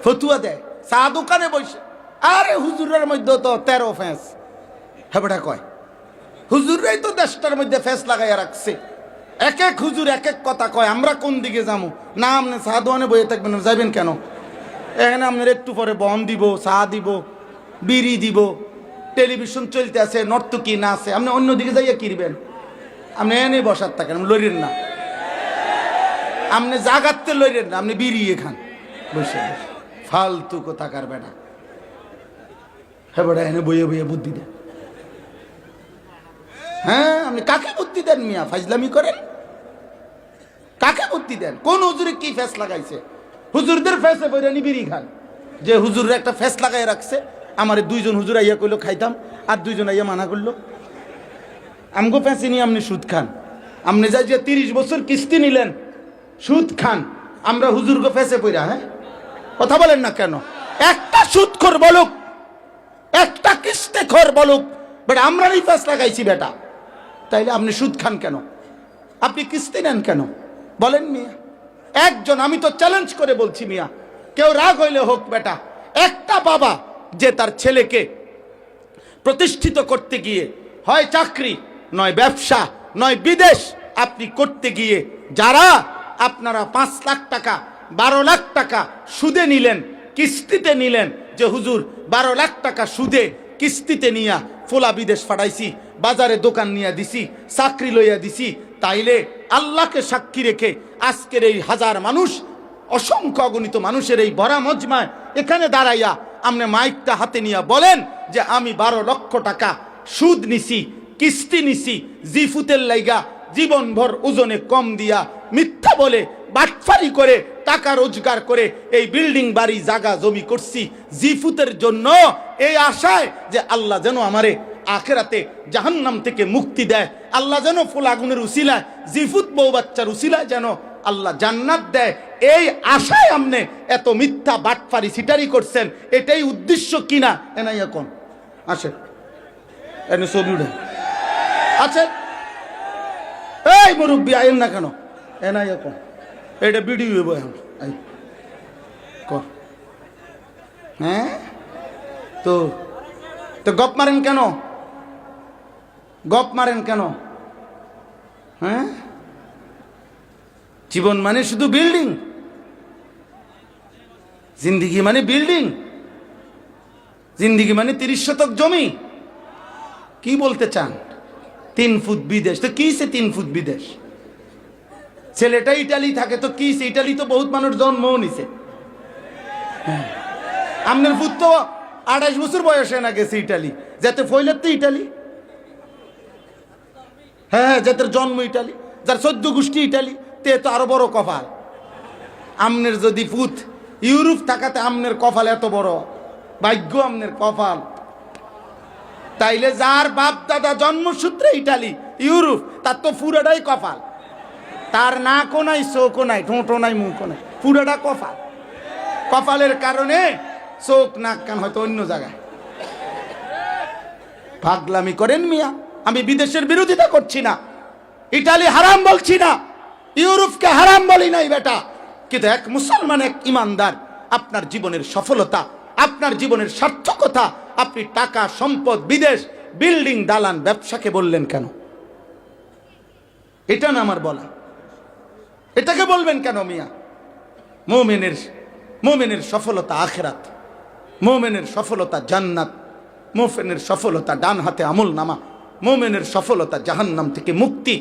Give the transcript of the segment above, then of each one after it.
ফতুয়া দেয় চা দোকানে বসে। আরে হুজুরের মধ্যে তো 13 ফেঁস, হ্যাঁ বেটা কয় হুজুররাই তো দেশটার মধ্যে ফেঁস লাগাইয়া রাখছে। এক এক হুজুর এক এক কথা কয়, আমরা কোন দিকে যাবো? না আপনি চা দোকানে বইয়ে থাকবেন, যাবেন কেন? এখানে আপনার একটু পরে বন দিব, চা দিব, বিড়ি দিব, টেলিভিশন চলতে আছে, নর্তকী না আছে, আপনি অন্যদিকে যাইয়া কিনবেন। আপনি এনে বসার থাকেন, লইরেন না, আপনি জাগাতে লইরেন না, আপনি বিড়ি খান বসে বসে। ফালতু কোথাকার বেটা, হ্যাঁ বেটা এনে বইয়ে বইয়ে বুদ্ধি দেন। হ্যাঁ আপনি কাকে বুদ্ধি দেন মিয়া? ফাজলামি করেন? কাকে বুদ্ধি দেন? কোন হুজুরে কি ফেস লাগাইছে? হুজুরদের ফেসে বইরা বিড়ি খান। যে হুজুরের একটা ফেস লাগাই রাখছে, আমার 2জন হুজুর আইয়া কইলো খাইতাম, আর 2জন আইয়া মানা করলো। আমগো ফেসে নিয়ে আপনি সুদ খান। আপনি যাই যে 30 বছর কিস্তি নিলেন, সুদ খান। আমরা হুজুরগো ফেসে পইরা, হ্যাঁ কথা বলেন না কেন? একটা সুদখোর বলুক, একটা কিস্তিখোর বলুক, বেটা আমরা এই ফেস লাগাইছি বেটা, তাইলে আপনি সুদ খান কেন? আপনি কিস্তি নেন কেন? বলেন মিয়া। একজন, আমি তো চ্যালেঞ্জ করে বলছি মিয়া, কেউ রাগ হইলে হোক বেটা, একটা বাবা যে তার ছেলেকে প্রতিষ্ঠিত করতে গিয়ে হয় চাকরি, নয় ব্যবসা, নয় বিদেশ আপনি করতে গিয়ে, যারা আপনারা 5 লাখ টাকা 12 লাখ টাকা সুদে নিলেন, কিস্তিতে নিলেন, যে হুজুর 12 লাখ টাকা সুদে কিস্তিতে নিয়া ফোলা বিদেশ ফাটাইছি, বাজারে দোকান নিয়ে দিছি, চাকরি লইয়া দিছি, তাইলে আল্লাহকে সাক্ষী রেখে আজকের এই হাজার মানুষ, অসংখ্য অগণিত মানুষের এই ভরা মজমায় এখানে দাঁড়াইয়া আপনি মাইকটা হাতে নিয়ে বলেন যে আমি 12 লক্ষ টাকা সুদ নিছি, কিস্তি নিছি, জিফুতের লাইগা জীবনভর ওজনে কম দিয়া মিথ্যা বলে বাটফারি করে টাকা রোজগার করে এই বিল্ডিং বাড়ি জায়গা জমি করছি জিফুতের জন্য, এই আশায় যে আল্লাহ যেন আমারে আখেরাতে জাহান্নাম থেকে মুক্তি দেয়, আল্লাহ যেন ফুল আগুনের উসিলায়, জিফুত বউ বাচ্চার উসিলায় যেন আল্লাহ জান্নাত দেয়, এই আশায় আপনি এত মিথ্যা বাটফারি সিটারি করছেন। এটাই উদ্দেশ্য কিনা? এনাই এখন আসে এনে ছবি উঠে আছে, এই মুরব্বী আইন না কেন? এনাই এখন এটা ভিডিও হইব এখন কর। হ্যাঁ তো তো গপ মারেন কেন? গপ মারেন কেন? হ্যাঁ জীবন মানে শুধু বিল্ডিং, জিন্দিগি মানে বিল্ডিং, জিন্দিগি মানে 30 শতক জমি। কি বলতে চান? 3 ফুট বিদেশ তো কি? 3 ফুট বিদেশ, ছেলেটা ইটালি থাকে তো কি? ইটালি তো বহুত মানুষ জন্মও নিছে। আপনার ফুট তো 28 বছর বয়সে না গেছে ইটালি, যাতে ফইলের তো ইটালি, হ্যাঁ যাদের জন্ম ইটালি, যার 14 গোষ্ঠী ইটালি, তে তো আরো বড় কপাল। আমনের যদি ফুট ইউরোপ থাকাতে আমনের কপাল এত বড়, ভাগ্য আমনের কপাল। তাইলে যার বাপ দাদা জন্মসূত্রে ইটালি ইউরোপ, তার তো পুরাটাই কপাল। তার নাকও নাই, চোখও নাই, ঠোঁটও নাই, মুখও নাই, পুরাটা কপাল। কপালের কারণে চোখ নাক কান হয়তো অন্য জায়গায়। পাগলামি করেন মিয়া। আমি বিদেশের বিরোধিতা করছি না, ইটালি হারাম বলছি না, ইউরোপকে হারাম বলি নাই বেটা, কিন্তু এক মুসলমান, এক ইমানদার আপনার জীবনের সফলতা, আপনার জীবনের সার্থকতা আপনি টাকা সম্পদ বিদেশ বিল্ডিং দালান ব্যবসাকে বললেন কেন? এটা না আমার বলা, এটাকে বলবেন কেন মিয়া? মুমিনের সফলতা আখিরাত, মুমিনের সফলতা জান্নাত, মুমিনের সফলতা ডান হাতে আমল নামা, মুমিনের সফলতা জাহান্নাম থেকে মুক্তি।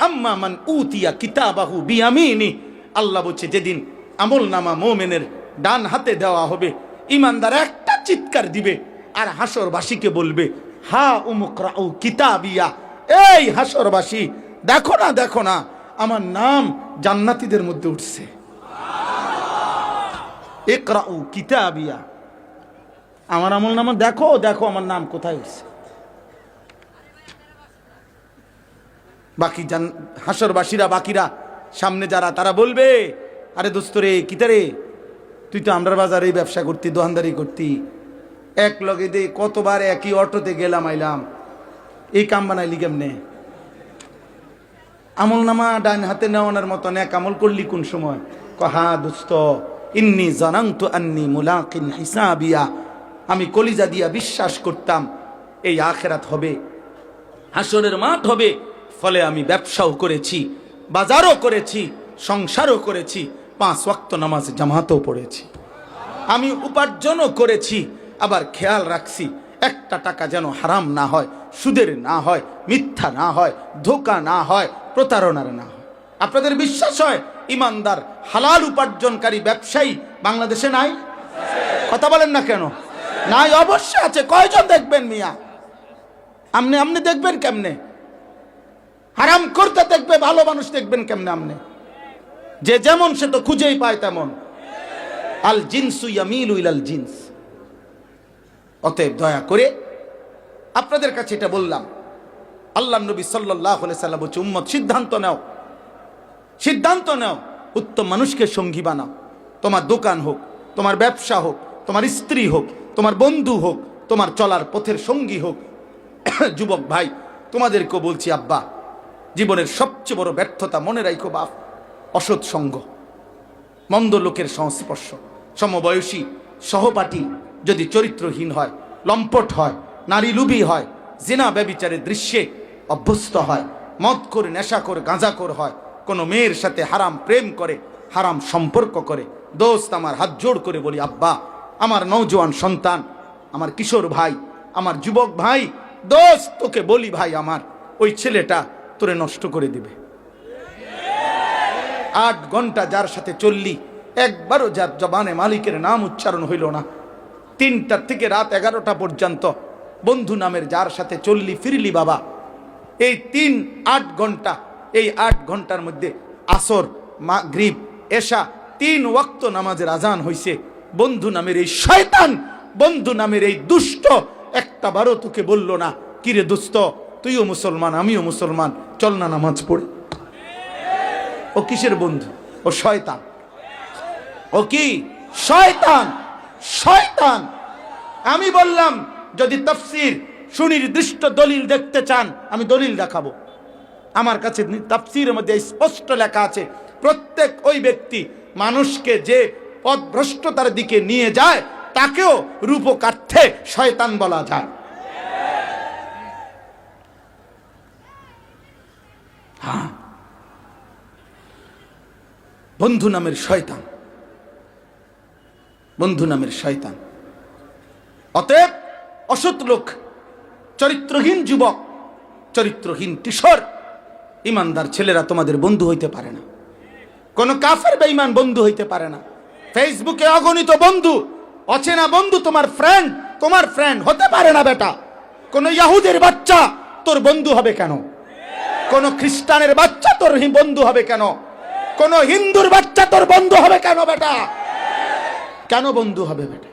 আম্মা মান উতিয়া কিতাবাহু বিয়ামিনি, আল্লাহ বলছে যেদিন আমল নামা মুমিনের ডান হাতে দেওয়া হবে, ইমানদার একটা চিৎকার দিবে আর হাসরবাসীকে বলবে হা উমুকরাউ কিতাবিয়া, এই হাসরবাসী দেখো না, দেখো না আমার নাম জান্নাতীদের মধ্যে উঠছে। ইকরাউ কিতাবিয়া, আমার আমল নামা দেখো, দেখো আমার নাম কোথায় উঠছে। বাকি হাসরবাসীরা, বাকিরা সামনে যারা, তারা বলবে আরে দোস্ত রে, কিতারে তুই তো আমরার বাজারে ব্যবসা করতি, দোকানদারি করতি, এক লগে দে কতবার একই অটোতে গেলাম আইলাম, এই কাম বানাইলি কেমনে? আমল নামা ডান হাতে নেওয়ানোর মতন এক আমল করলি কোন সময়? হ্যাঁ দোস্ত ইন্নী জানান্তু আন্নী মুলাকিন হিসাবিয়া, আমি কলিজা দিয়া বিশ্বাস করতাম এই আখিরাত হবে, হাসরের মাঠ হবে। ফলে আমি ব্যবসাও করেছি, বাজারও করেছি, সংসারও করেছি, 5 ওয়াক্ত নামাজ জামাতও পড়েছি, আমি উপার্জনও করেছি। আবার খেয়াল রাখছি একটা টাকা যেন হারাম না হয়, সুদের না হয়, মিথ্যা না হয়, ধোঁকা না হয়, প্রতারণার না হয়। আপনাদের বিশ্বাস হয় ইমানদার হালাল উপার্জনকারী ব্যবসায়ী বাংলাদেশে নাই? কথা বলেন না কেন? নাই, অবশ্যই আছে। কয়জন দেখবেন মিয়া? আপনি দেখবেন কেমনে? হারাম করতে দেখবে ভালো মানুষ দেখবেন কেমনে? আপনি যে যেমন সে তো খুঁজেই পায় তেমন। আল জিনসু ইয়ামিলু ইলাল জিনস। অতএব দয়া করে আপনাদের কাছে এটা বললাম, আল্লাহ নবী সাল্লাল্লাহু আলাইহি সাল্লাম বলছে, উম্মত সিদ্ধান্ত নাও, সিদ্ধান্ত নাও, উত্তম মানুষকে সঙ্গী বানাও। তোমার দোকান হোক, তোমার ব্যবসা হোক, তোমার স্ত্রী হোক, তোমার বন্ধু হোক, তোমার চলার পথের সঙ্গী হোক। যুবক ভাই, তোমাদেরকেও বলছি, আব্বা, জীবনের সবচেয়ে বড় ব্যর্থতা মনে রাখো বাপ, অসৎ সঙ্গ, মন্দ লোকের সংস্পর্শ। সমবয়সী সহপাঠী যদি চরিত্রহীন হয়, লম্পট হয়, নারী লুবি হয়, জিনা ব্যভিচারের দৃশ্যে অভ্যস্ত হয়, মদ করে, নেশা করে, গাঁজা করে হয়, কোনো মেয়ের সাথে হারাম প্রেম করে, হারাম সম্পর্ক করে, দোস্ত আমার হাত জোড় করে বলি, আব্বা, আমার নওজোয়ান সন্তান, আমার কিশোর ভাই, আমার যুবক ভাই, দোস্ত তোকে বলি ভাই, আমার ওই ছেলেটা তোরে নষ্ট করে দিবে। 8 ঘন্টা যার সাথে চললি, একবারও যার জবানে মালিকের নাম উচ্চারণ হইল না, 3টা থেকে রাত 11টা পর্যন্ত বন্ধু নামের যার সাথে চললি ফিরলি বাবা, এই 8 ঘন্টা, এই 8 ঘন্টার মধ্যে আসর, মাগরিব, এশা 3 ওয়াক্ত নামাজের আজান হইছে। বন্ধু নামের এই শয়তান, বন্ধু নামের এই দুষ্ট একটা বারও তোকে বলল না, কিরে দোস্ত, তুইও মুসলমান, আমিও মুসলমান, চল না নামাজ পড়ে। ও কিসের বন্ধু? ও শয়তান। ও কি? শয়তান, শয়তান। আমি বললাম, যদি তাফসীর সুনির্দিষ্ট দলিল দেখতে চান, আমি দলিল দেখাবো। আমার কাছে তাফসীরের মধ্যে স্পষ্ট লেখা আছে, প্রত্যেক ওই ব্যক্তি মানুষকে যে পথভ্রষ্টতার দিকে নিয়ে যায়, তাকেও রূপকার্থে শয়তান বলা যায়। হ্যাঁ, বন্ধু নামের শয়তান, বন্ধু নামের শয়তান। অতএব অসৎ লোক, চরিত্রহীন যুবক, চরিত্রহীন কিশোর, ইমানদার ছেলেরা তোমাদের বন্ধু হইতে পারে না। কোন কাফের বেঈমান বন্ধু হইতে পারে না। ফেসবুকে অগণিত বন্ধু, অচেনা বন্ধু তোমার ফ্রেন্ড হতে পারে না বেটা। কোন ইহুদির বাচ্চা তোর বন্ধু হবে কেন? কোন খ্রিস্টানের বাচ্চা তোর বন্ধু হবে কেন? কোন হিন্দুর বাচ্চা তোর বন্ধু হবে কেন বেটা? কেন বন্ধু হবে বেটা?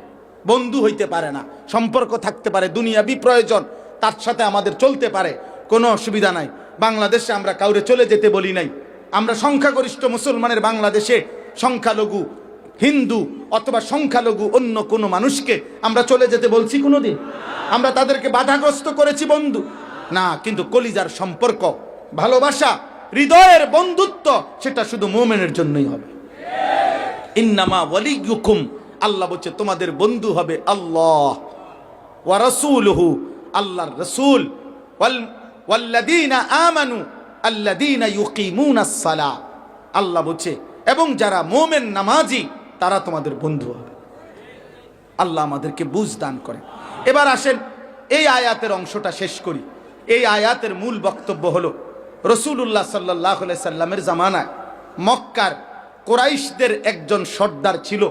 বন্ধু হইতে পারে না। সম্পর্ক থাকতে পারে, দুনিয়াবি প্রয়োজন, তার সাথে আমাদের চলতে পারে, কোনো অসুবিধা নাই। বাংলাদেশে আমরা কাউরে চলে যেতে বলি নাই। আমরা সংখ্যাগরিষ্ঠ মুসলমানের বাংলাদেশে সংখ্যালঘু হিন্দু অথবা সংখ্যালঘু অন্য কোনো মানুষকে আমরা চলে যেতে বলছি কোনোদিন? আমরা তাদেরকে বাধাগ্রস্ত করেছি বন্ধু? না। কিন্তু কলিজার সম্পর্ক, ভালোবাসা, হৃদয়ের বন্ধুত্ব, সেটা শুধু মুমিনের জন্যই হবে। ইন্নামা ওয়ালিয়ুকুম, আল্লাহ বলছে তোমাদের বন্ধু হবে আল্লাহ ওয়া রাসূলুহু, আল্লাহর রাসূল, ওয়াল্লাযীনা আমানু আল্লাযীনা ইউকিমুনাস সালাহ, আল্লাহ বলছে এবং যারা মুমিন নামাজি তারা তোমাদের বন্ধু হবে। আল্লাহ আমাদেরকে বুঝ দান করে। এবার আসেন এই আয়াতের অংশটা শেষ করি। এই আয়াতের মূল বক্তব্য হলো, রাসূলুল্লাহ সাল্লাল্লাহু আলাইহি সাল্লামের জামানায় মক্কার কুরাইশদের একজন সর্দার ছিল,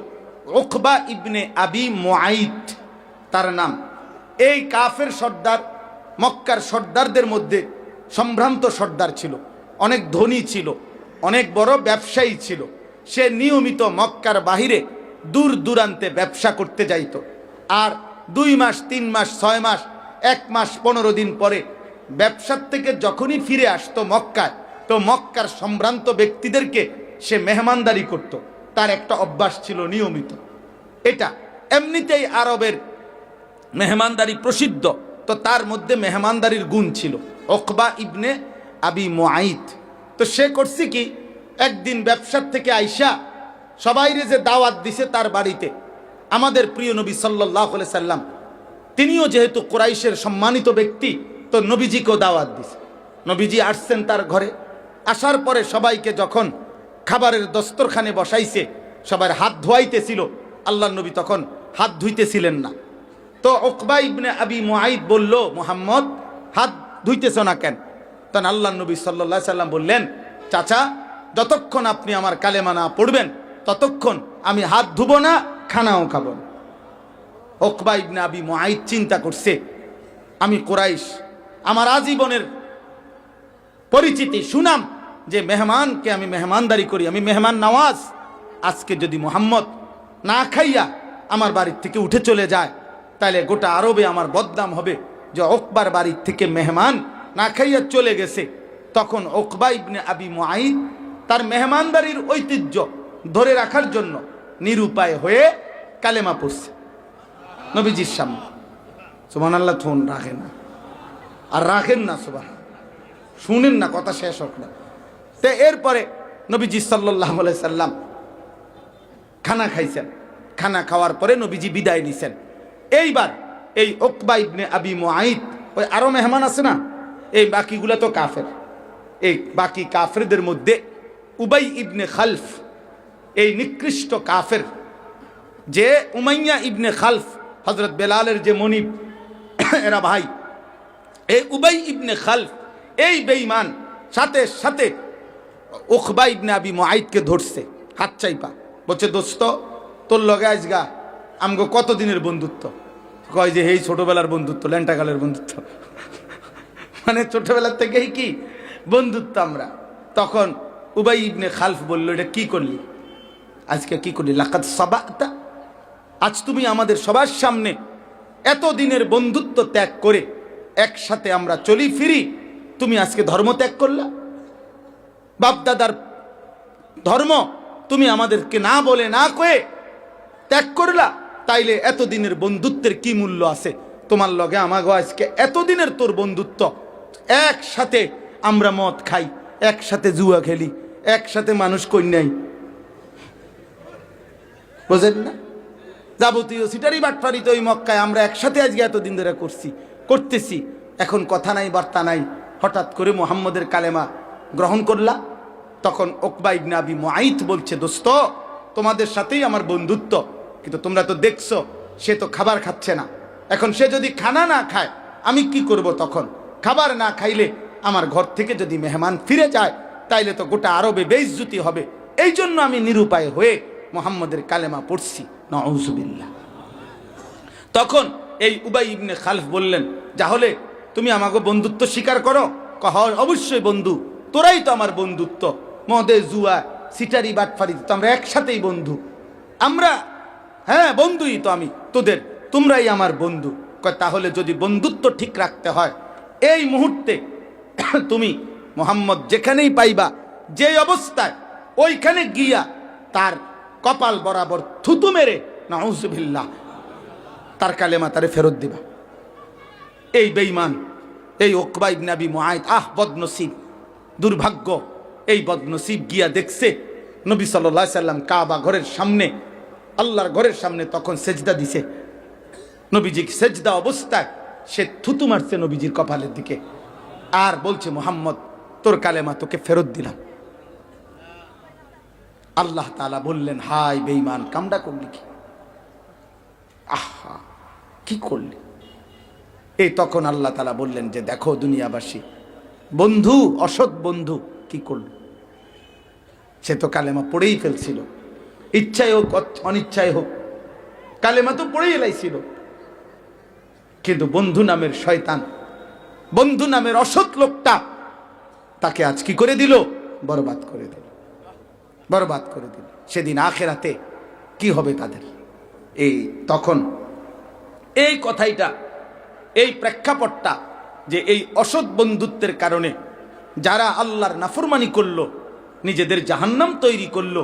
উকবা ইবনে আবি মুআইত তার নাম। এই কাফের সর্দার মক্কার সর্দারদের মধ্যে সম্ভ্রান্ত সর্দার ছিল, অনেক ধনী ছিল, অনেক বড় ব্যবসায়ী ছিল। সে নিয়মিত মক্কার বাহিরে দূর দূরান্তে ব্যবসা করতে যাইত। আর 2 মাস, 3 মাস, 6 মাস, 1 মাস 15 দিন পরে ব্যবসার থেকে যখনই ফিরে আসতো মক্কায়, তো মক্কার সম্ভ্রান্ত ব্যক্তিদেরকে সে মেহমানদারি করত। তার একটা অভ্যাস ছিল নিয়মিত। এটা এমনিতেই আরবের মেহমানদারি প্রসিদ্ধ, তো তার মধ্যে মেহমানদারির গুণ ছিল। উকবা ইবনে আবি মুআইত, তো সে করছে কি, একদিন ব্যবসার থেকে আইসা সবাইরে যে দাওয়াত দিছে তার বাড়িতে, আমাদের প্রিয় নবী সাল্লাল্লাহু আলাইহি সাল্লাম তিনিও যেহেতু কুরাইশের সম্মানিত ব্যক্তি, তো নবীজিকেও দাওয়াত দিছে। নবীজি আসছেন তার ঘরে। আসার পরে সবাইকে যখন খাবারের দস্তরখানে বসাইছে, সবার হাত ধোয়াইতেছিল, আল্লাহর নবী তখন হাত ধুইতেছিলেন না। তো উকবা ইবনে আবি মুআইদ বলল, মুহাম্মদ হাত ধুইতেছ না কেন? তখন আল্লাহর নবী সাল্লাল্লাহু আলাইহি সাল্লাম বললেন, চাচা যতক্ষণ আপনি আমার কালেমা না পড়বেন ততক্ষণ আমি হাত ধুবো না, খানাও খাবো না। উকবা ইবনে আবি মুআইদ চিন্তা করছে, আমি কুরাইশ, আমার আজীবনের পরিচিতি সুনাম যে মেহমানকে আমি মেহমানদারি করি, আমি মেহমান নওয়াজ। আজকে যদি মুহাম্মদ না খাইয়া আমার বাড়ির থেকে উঠে চলে যায়, তাহলে গোটা আরবে আমার বদনাম হবে যে উকবার বাড়ির থেকে মেহমান না খাইয়া চলে গেছে। তখন উকবা ইবনে আবি মুআইদ তার মেহমানদারির ঐতিহ্য ধরে রাখার জন্য নিরুপায় হয়ে কালেমা পড়ছে নবীজির সামনে। সুবহানাল্লাহ, ফোন রাখেন না, আর রাখেন না, সুবহান, শুনেন না, কথা শেষ হোক না। তো এরপরে নবীজি সাল্লাল্লাহু আলাইহি সাল্লাম খানা খাইছেন। খানা খাওয়ার পরে নবীজি বিদায় নিছেন। এইবার এই উকবা ইবনে আবি মুআইদ, ওই আরো মেহমান আছে না, এই বাকিগুলা তো কাফের। এই বাকি কাফেরদের মধ্যে উবাই ইবনে খালফ, এই নিকৃষ্ট কাফের, যে উমাইয়া ইবনে খালফ, হযরত বেলালের যে মনিব, এরা ভাই। এই উবাই ইবনে খালফ, এই বেঈমান সাথে সাথে উকবা ইবনে আবি মুআইদকে ধরছে, হাত চাইপা, বলছে, দোস্ত তোর লগে আজগা আমগো কতদিনের বন্ধুত্ব? কয় যে এই ছোটবেলার বন্ধুত্ব, ল্যান্টাকালের বন্ধুত্ব, মানে ছোটবেলার থেকেই কি বন্ধুত্ব আমরা। তখন উবাই ইবনে খালফ বলল, এটা কি করলি আজকে, কি করলি? লাকাদ সাবাতা, আজ তুমি আমাদের সবার সামনে এতদিনের বন্ধুত্ব ত্যাগ করে একসাথে আমরা চলি ফিরি, তুমি আজকে ধর্ম ত্যাগ করলা, বাপদাদার ধর্ম তুমি আমাদেরকে না বলে না কয়ে ত্যাগ করলা। তাইলে এতদিনের বন্ধুত্বের কি মূল্য আছে? তোমার লগে আমাগো আজকে এতদিনের তোর বন্ধুত্ব, একসাথে আমরা মদ খাই, একসাথে জুয়া খেলি, একসাথে মানুষ কন্যাই, বুঝেন না? যাবতীয় সিটারি বাটফারি তো ওই মক্কায় আমরা একসাথে আজকে এতদিন ধরে করতেছি। এখন কথা নাই, বার্তা নাই, হঠাৎ করে মুহাম্মদের কালেমা গ্রহণ করলা। তখন উকবা ইবনে আবি মুআইদ বলছে, দোস্ত তোমাদের সাথেই আমার বন্ধুত্ব, কিন্তু তোমরা তো দেখছো সে তো খাবার খাচ্ছে না। এখন সে যদি খানা না খায় আমি কি করব? তখন খাবার না খাইলে আমার ঘর থেকে যদি মেহমান ফিরে যায় তাইলে তো গোটা আরবে বেইজ্জতি হবে। এই জন্য আমি নিরুপায় হয়ে মুহাম্মদের কালেমা পড়ছি। নাউযুবিল্লাহ। তখন এই উবাই ইবনে খালফ বললেন, তাহলে তুমি আমাকে বন্ধুত্ব স্বীকার করো? অবশ্যই বন্ধু, তোরাই তো আমার বন্ধুত্ব, মদে জুয়া সিটারি বাটফারি তো আমরা একসাথেই বন্ধু, আমরা হ্যাঁ বন্ধুই তো আমি তোদের, তোমরাই আমার বন্ধু। তাহলে যদি বন্ধুত্ব ঠিক রাখতে হয় এই মুহূর্তে তুমি মুহাম্মদ যেখানেই পাইবা, যে অবস্থায়, ওইখানে গিয়া তার কপাল বরাবর থুতু মেরে, নাউযুবিল্লাহ, তার কালেমা তারে ফেরত দিবা। এই বেঈমান, এই উকবা ইবনে আবি মুআইদ, বদনসিব, দুর্ভাগ্য, এই বদনসিব গিয়া দেখছে নবী সাল্লাল্লাহু আলাইহি সাল্লাম কাবা ঘরের সামনে, আল্লাহর ঘরের সামনে তখন সেজদা দিছে। নবীজি সেজদা অবস্থায় সে থুতু মারছে নবীজির কপালের দিকে, আর বলছে, মুহাম্মদ তোর কালেমা তোকে ফেরত দিলাম। আল্লাহ তাআলা বললেন, হায় বেঈমান, কামডা করলি কি? আহা, কি করলি? এই তখন আল্লাহ তাআলা বললেন যে, দেখো দুনিয়াবাসী, বন্ধু, অসৎ বন্ধু কি করল? সে তো কালেমা পড়েই ফেলছিল, ইচ্ছায় হোক অনিচ্ছায় হোক, কালেমা তো পড়েই এলাইছিল। কিন্তু বন্ধু নামের শয়তান, বন্ধু নামের অসৎ লোকটা তাকে আজ কি করে দিল? বরবাদ করে দিল, বরবাদ করে দিল। সেদিন আখিরাতে কি হবে তাদের? এই তখন এই কথাইটা, এই প্রেক্ষাপটটা, যে এই অসৎ বন্ধুত্বের কারণে যারা আল্লাহর নাফরমানি করলো, নিজেদের জাহান্নাম তৈরি করলো,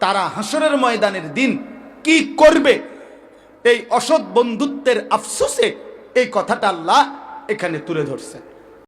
তারা হাসরের ময়দানের দিন কি করবে, এই অসৎ বন্ধুত্বের আফসোসে এই কথাটা আল্লাহ এখানে তুলে ধরছে।